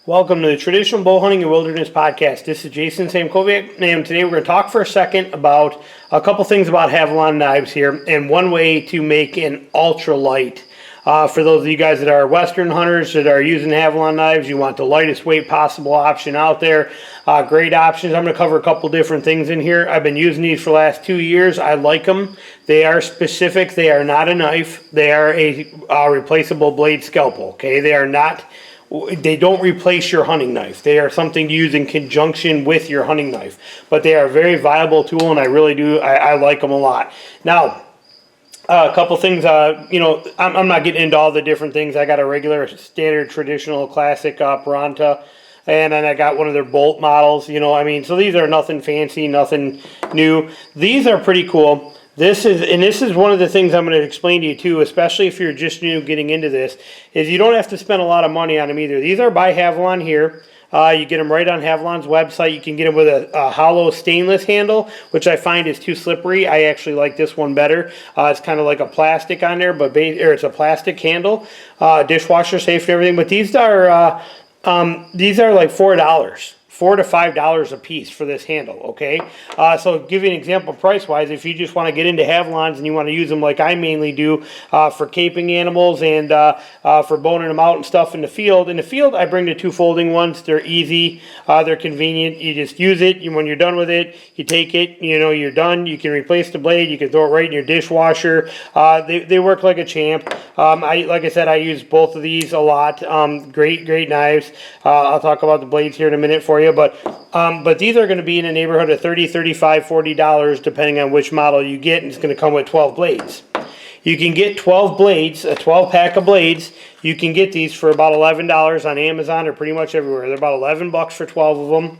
Welcome to the Traditional Bow Hunting and Wilderness Podcast. This is Jason Samkovic, and today we're going to talk for a second about a couple things about Havalon knives here, and one way to make an ultralight. For those of you guys that are Western hunters that are using Havalon knives, you want the lightest weight possible option out there. Great options. I'm going to cover a couple different things in here. I've been using these for the last 2 years. I like them. They are specific. They are not a knife. They are a replaceable blade scalpel. Okay, they don't replace your hunting knife. They are something to use in conjunction with your hunting knife. But they are a very viable tool, and I like them a lot. Now, a couple things, I'm not getting into all the different things. I got a regular, standard, traditional, classic Paranta, and then I got one of their bolt models, so these are nothing fancy, nothing new. These are pretty cool. This is one of the things I'm going to explain to you too, especially if you're just getting into this, is you don't have to spend a lot of money on them either. These are by Havalon here. You get them right on Havalon's website. You can get them with a hollow stainless handle, which I find is too slippery. I actually like this one better. It's kind of like a plastic on there, but it's a plastic handle, dishwasher safe and everything. But these are like $4. $4 to $5 a piece for this handle, okay? So give you an example price-wise, if you just want to get into Havalons and you want to use them like I mainly do for caping animals and for boning them out and stuff in the field. In the field, I bring the two folding ones. They're easy. They're convenient. You just use it. When you're done with it, you take it. You're done. You can replace the blade. You can throw it right in your dishwasher. They work like a champ. Like I said, I use both of these a lot. Great knives. I'll talk about the blades here in a minute for you. But these are going to be in the neighborhood of $30, $35, $40 depending on which model you get, and it's going to come with 12 blades. You can get 12 blades, a 12 pack of blades. You can get these for about $11 on Amazon or pretty much everywhere. They're about 11 bucks for 12 of them.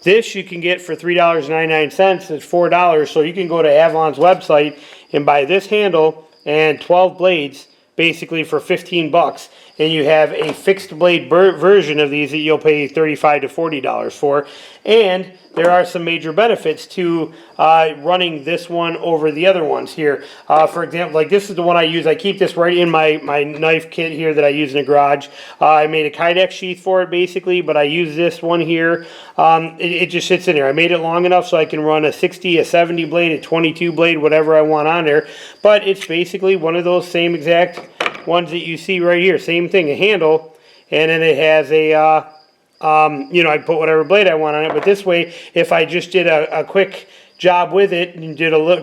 This you can get for $3.99. It's $4, so you can go to Havalon's website and buy this handle and 12 blades basically for 15 bucks. And you have a fixed blade version of these that you'll pay $35 to $40 for. And there are some major benefits to running this one over the other ones here. For example, like this is the one I use. I keep this right in my knife kit here that I use in the garage. I made a Kydex sheath for it basically, but I use this one here. It just sits in there. I made it long enough so I can run a 60, a 70 blade, a 22 blade, whatever I want on there. But it's basically one of those same exact ones that you see right here. Same thing, a handle, and then it has a I put whatever blade I want on it. But this way, if I just did a quick job with it and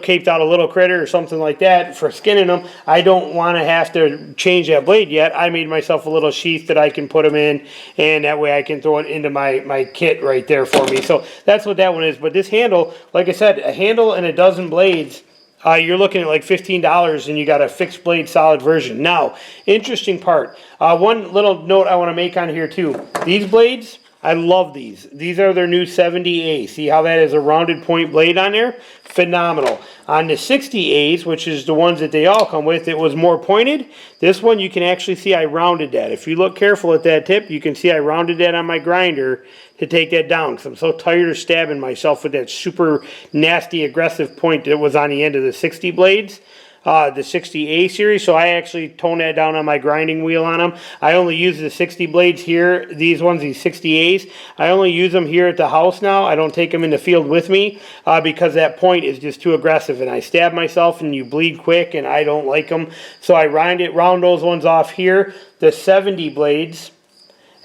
caped out a little critter or something like that for skinning them, I don't want to have to change that blade yet. I made myself a little sheath that I can put them in, and that way I can throw it into my kit right there for me. So that's what that one is. But this handle, like I said, a handle and a dozen blades, you're looking at like $15, and you got a fixed blade solid version. Now, interesting part. One little note I want to make on here too. These blades, I love these. These are their new 70A. See how that is a rounded point blade on there? Phenomenal. On the 60As, which is the ones that they all come with, it was more pointed. This one you can actually see I rounded that. If you look careful at that tip, you can see I rounded that on my grinder to take that down, because I'm so tired of stabbing myself with that super nasty aggressive point that was on the end of the 60 blades. The 60A series, so I actually toned that down on my grinding wheel on them. I only use the 60 blades here, these 60As. I only use them here at the house now. I don't take them in the field with me because that point is just too aggressive, and I stab myself and you bleed quick, and I don't like them. So I round those ones off here. The 70 blades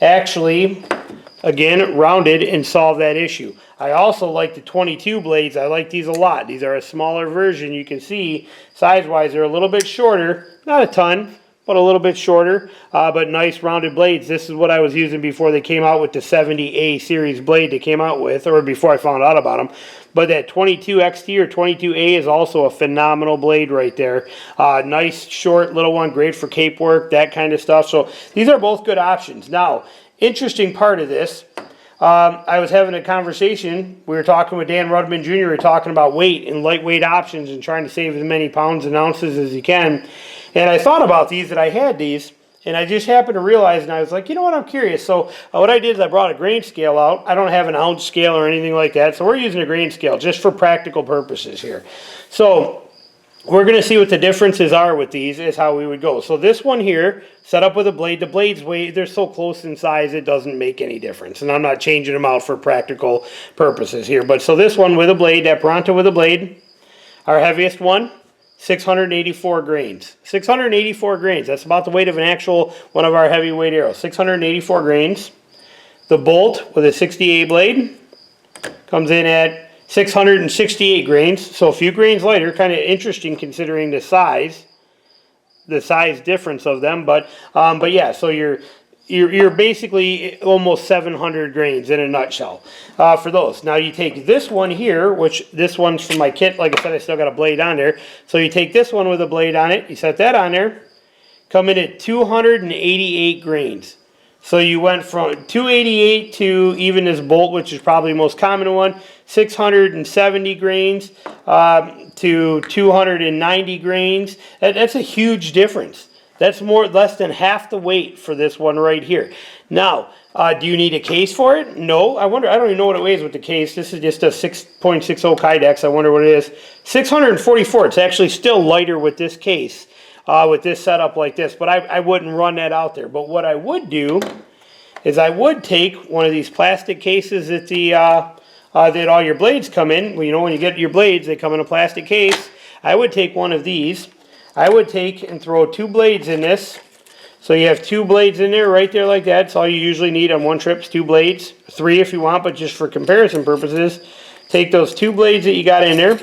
actually, again, rounded and solve that issue. I also like the 22 blades. I like these a lot. These are a smaller version. You can see size-wise they're a little bit shorter. Not a ton, but a little bit shorter. But nice rounded blades. This is what I was using before they came out with the 70A series blade they came out with, or before I found out about them. But that 22XT or 22A is also a phenomenal blade right there. Nice, short, little one, great for cape work, that kind of stuff. So these are both good options. Now, interesting part of this, I was having a conversation. We were talking with Dan Rudman Jr. We were talking about weight and lightweight options and trying to save as many pounds and ounces as you can. And I thought about these, that I had these, and I just happened to realize, and I was like, you know what, I'm curious. So what I did is I brought a grain scale out. I don't have an ounce scale or anything like that, so we're using a grain scale just for practical purposes here. So we're going to see what the differences are with these is how we would go. So this one here, set up with a blade. The blades they're so close in size it doesn't make any difference. And I'm not changing them out for practical purposes here. But so this one with a blade, that Bronto with a blade, our heaviest one, 684 grains. 684 grains. That's about the weight of an actual one of our heavyweight arrows. 684 grains. The Bolt with a 68 blade comes in at 668 grains, so a few grains lighter. Kind of interesting considering the size difference of them. But yeah, so you're basically almost 700 grains in a nutshell for those. Now you take this one here, which this one's from my kit. Like I said, I still got a blade on there. So you take this one with a blade on it. You set that on there. Come in at 288 grains. So you went from 288 to even this Bolt, which is probably the most common one, 670 grains to 290 grains. That's a huge difference. That's less than half the weight for this one right here. Now, do you need a case for it? No. I don't even know what it weighs with the case. This is just a 6.60 Kydex. I wonder what it is. 644. It's actually still lighter with this case. With this setup like this, but I wouldn't run that out there. But what I would do is I would take one of these plastic cases that that all your blades come in. Well, you know, when you get your blades, they come in a plastic case. I would take one of these. I would take and throw 2 blades in this. So you have 2 blades in there, right there like that. That's all you usually need on one trip is 2 blades. 3 if you want, but just for comparison purposes, take those 2 blades that you got in there.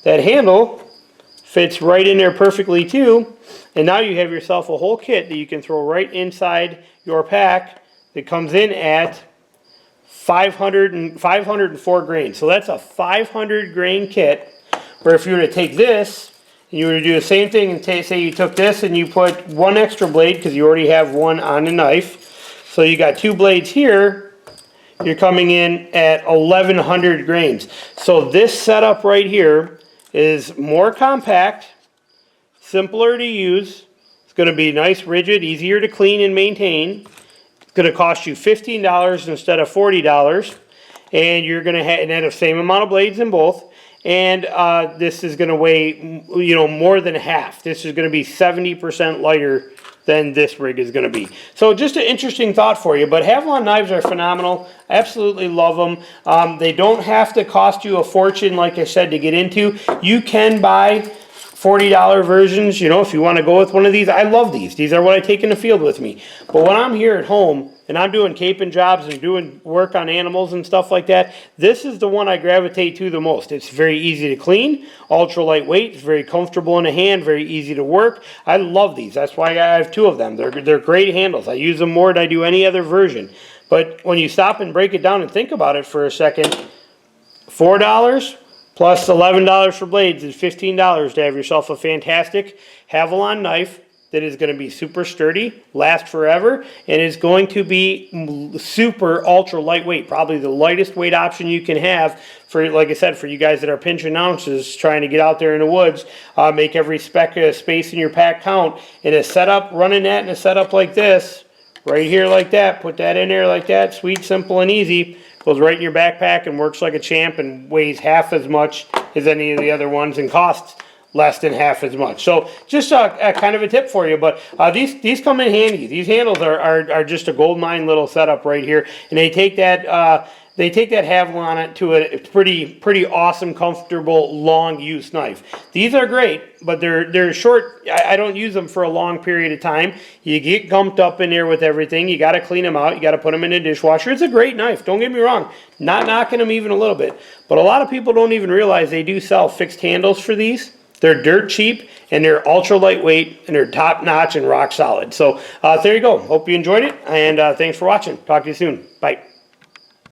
That handle fits right in there perfectly too. And now you have yourself a whole kit that you can throw right inside your pack that comes in at 504 grains. So that's a 500 grain kit, where if you were to take this and you were to do the same thing and say you took this and you put 1 extra blade because you already have 1 on the knife. So you got 2 blades here, you're coming in at 1100 grains. So this setup right here is more compact, simpler to use. It's going to be nice, rigid, easier to clean and maintain. It's going to cost you $15 instead of $40, and you're going to have the same amount of blades in both. And this is going to weigh, more than half. This is going to be 70% lighter than this rig is going to be. So just an interesting thought for you. But Havalon knives are phenomenal. Absolutely love them. They don't have to cost you a fortune, like I said, to get into. You can buy $40 versions, if you want to go with one of these. I love these. These are what I take in the field with me. But when I'm here at home and I'm doing caping jobs and doing work on animals and stuff like that, this is the one I gravitate to the most. It's very easy to clean, ultra lightweight, it's very comfortable in the hand, very easy to work. I love these. That's why I have 2 of them. They're great handles. I use them more than I do any other version. But when you stop and break it down and think about it for a second, $4 plus $11 for blades is $15 to have yourself a fantastic Havalon knife that is going to be super sturdy, last forever, and is going to be super ultra lightweight. Probably the lightest weight option you can have for, like I said, for you guys that are pinching ounces, trying to get out there in the woods, make every speck of space in your pack count. In a setup, running that in a setup like this, right here like that, put that in there like that, sweet, simple, and easy. Goes right in your backpack and works like a champ and weighs half as much as any of the other ones and costs less than half as much. So just a kind of a tip for you. But these come in handy. These handles are just a gold mine little setup right here, and they take that Havalon to a pretty awesome, comfortable, long use knife. These are great, but they're short. I don't use them for a long period of time. You get gumped up in there with everything. You got to clean them out. You got to put them in the dishwasher. It's a great knife. Don't get me wrong. Not knocking them even a little bit. But a lot of people don't even realize they do sell fixed handles for these. They're dirt cheap, and they're ultra lightweight, and they're top notch and rock solid. So there you go. Hope you enjoyed it, and thanks for watching. Talk to you soon. Bye.